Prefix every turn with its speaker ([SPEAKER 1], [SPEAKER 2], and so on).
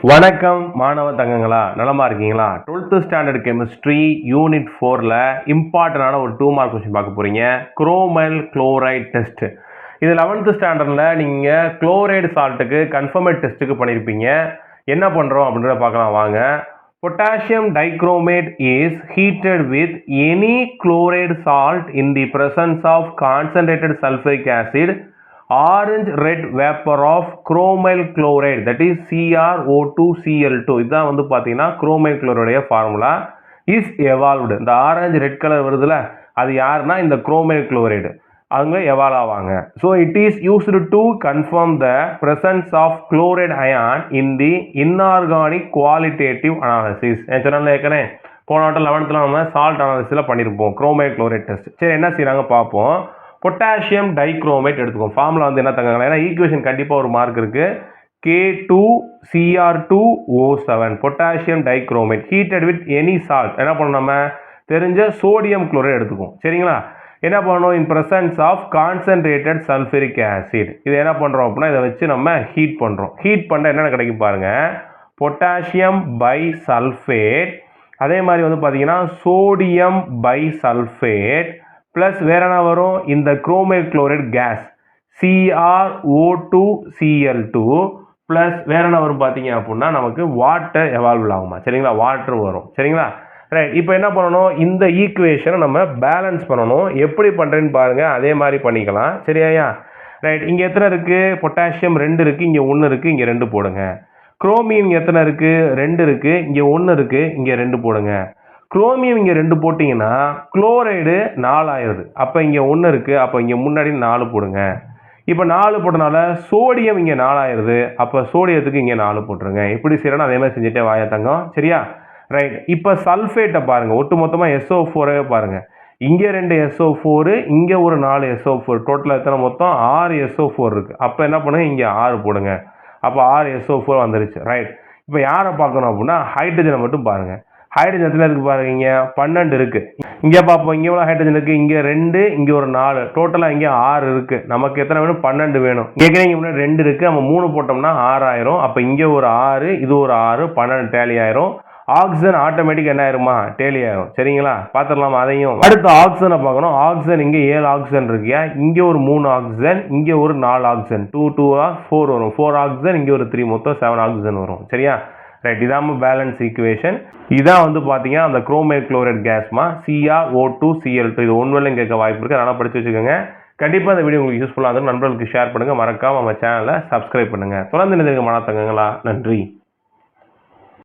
[SPEAKER 1] வணக்கம் மாணவ தங்கங்களா, நலமா இருக்கீங்களா? 12th ஸ்டாண்டர்ட் கெமிஸ்ட்ரி யூனிட் 4ல இம்பார்ட்டன்டான ஒரு 2 மார்க் கொஸ்டின் பார்க்க போறீங்க. Chromyl chloride test. இது 11th ஸ்டாண்டர்ட்ல நீங்க குளோரைடு சால்ட்டுக்கு கன்ஃபர்மேட் டெஸ்ட்டுக்கு பண்ணியிருப்பீங்க. என்ன பண்றோம் அப்படின்றத பார்க்கலாம் வாங்க. Potassium dichromate is heated with any chloride salt in the presence of concentrated sulfuric acid, orange red vapor of chromyl chloride, that is CrO2Cl2. இதுதான் வந்து பார்த்தீங்கன்னா குரோமைல் குளோரைடைய ஃபார்முலா. Is evolved. இந்த ஆரஞ்சு ரெட் கலர் வருதுல, அது யாருன்னா இந்த chromyl chloride. அவங்க எவால்வ் ஆவாங்க. So it is used to confirm the presence of chloride ion in the inorganic qualitative analysis. என் சொன்னால ஏற்கனவே போன வாட்டம் 11th நம்ம சால்ட் அனாலிசிஸில் பண்ணியிருப்போம் குரோமைல் குளோரைட் டெஸ்ட். சரி, என்ன செய்கிறாங்க பார்ப்போம். Potassium dichromate எடுத்துக்கோம். ஃபார்முலா வந்து என்ன தங்க, ஏன்னா ஈக்குவேஷன் கண்டிப்பாக ஒரு மார்க் இருக்குது. K2Cr2O7 potassium dichromate heated with any salt. என்ன பண்ணணும், நம்ம தெரிஞ்ச சோடியம் குளோரைட் எடுத்துக்கும். சரிங்களா? என்ன பண்ணணும், in presence of concentrated sulphuric acid. இது என்ன பண்ணுறோம் அப்படின்னா, இதை வச்சு நம்ம ஹீட் பண்ணுறோம். ஹீட் பண்ண என்னென்ன கிடைக்கும் பாருங்க. பொட்டாசியம் பை சல்ஃபேட், அதே மாதிரி வந்து பார்த்தீங்கன்னா சோடியம் பை சல்ஃபேட் ப்ளஸ் வேற என்ன வரும், இந்த chromyl chloride case CrO2Cl2 plus வேற என்ன வரும் பார்த்தீங்க அப்படின்னா நமக்கு வாட்டர் எவால்வ் ஆகுமா. சரிங்களா? வாட்டர் வரும். சரிங்களா? ரைட். இப்போ என்ன பண்ணணும், இந்த ஈக்குவேஷனை நம்ம பேலன்ஸ் பண்ணணும். எப்படி பண்ணுறேன்னு பாருங்கள், அதே மாதிரி பண்ணிக்கலாம். சரியா? ரைட். இங்கே எத்தனை இருக்குது, பொட்டாசியம் 2 இருக்குது, இங்கே 1 இருக்குது, இங்கே 2 போடுங்க. குரோமியம் இங்கே எத்தனை இருக்குது, 2 இருக்குது, இங்கே 1 இருக்குது, இங்கே 2 போடுங்க. குரோமியம் இங்கே 2 போட்டிங்கன்னா குளோரைடு 4 ஆயிடுது. அப்போ இங்கே 1 இருக்குது, அப்போ இங்கே முன்னாடி 4 போடுங்க. இப்போ 4 போட்டனால சோடியம் இங்கே 4 ஆயிடுது. அப்போ சோடியத்துக்கு இங்கே 4 போட்டுருங்க. எப்படி செய்யறோன்னா அதே மாதிரி செஞ்சுட்டே வாயா தங்கம். சரியா? ரைட். இப்போ சல்ஃபேட்டை பாருங்கள், ஒட்டு மொத்தமாக SO4 பாருங்கள். இங்கே 2 SO4, இங்கே ஒரு 4 SO4, டோட்டலாக எத்தனை மொத்தம் 6 SO4 இருக்குது. அப்போ என்ன பண்ணுங்க, இங்கே 6 போடுங்க. அப்போ 6 SO4 வந்துருச்சு. ரைட். இப்போ யாரை பார்க்கணும் அப்படின்னா ஹைட்ரஜனை மட்டும் பாருங்கள். ஹைட்ரஜன் எத்தனை இருக்குது பாருங்க, இங்கே 12 இருக்குது. இங்கே பார்ப்போம், இங்கே எவ்வளோ ஹைட்ரஜன் இருக்குது, இங்கே 2, இங்கே ஒரு 4, டோட்டலாக இங்கே 6 இருக்குது. நமக்கு எத்தனை வேணும், 12 வேணும். ஏற்கனவே இங்கே முன்னாடி 2 இருக்குது, நம்ம 3 போட்டோம்னா 6 ஆயிரும். அப்போ இங்கே ஒரு 6, இது ஒரு 6, 12 டேலி ஆயிரும். ஆக்சிஜன் ஆட்டோமேட்டிக் என்ன ஆயிருமா, டேலி ஆயிரும். சரிங்களா? பார்த்துடலாமா அதையும். அடுத்து ஆக்சிஜனை பார்க்கணும். ஆக்சிஜன் இங்கே 7 ஆக்சிஜன் இருக்கியா, இங்கே ஒரு 3 ஆக்சிஜன், இங்கே ஒரு 4 ஆக்சிஜன், 2 2 4 வரும். 4 ஆக்சிஜன், இங்கே ஒரு 3, மொத்தம் 7 ஆக்சிஜன் வரும். சரியா? ரைட். இதாம பேலன்ஸ் ஈக்குவேஷன். இதான் வந்து பார்த்தீங்கன்னா அந்த குரோமைல் குளோரைட் கேஸ்மா CrO2Cl2. இது ஒன்றும் கேட்க வாய்ப்பு இருக்குது, அதனால் படித்து வச்சுக்கோங்க. கண்டிப்பாக இந்த வீடியோ உங்களுக்கு யூஸ்ஃபுல்லாக இருக்கும். நண்பர்களுக்கு ஷேர் பண்ணுங்கள். மறக்காமல் நம்ம சேனலை சப்ஸ்கிரைப் பண்ணுங்கள். தொடர்ந்து நினைந்திருக்க மாணவ தங்கங்களா. நன்றி.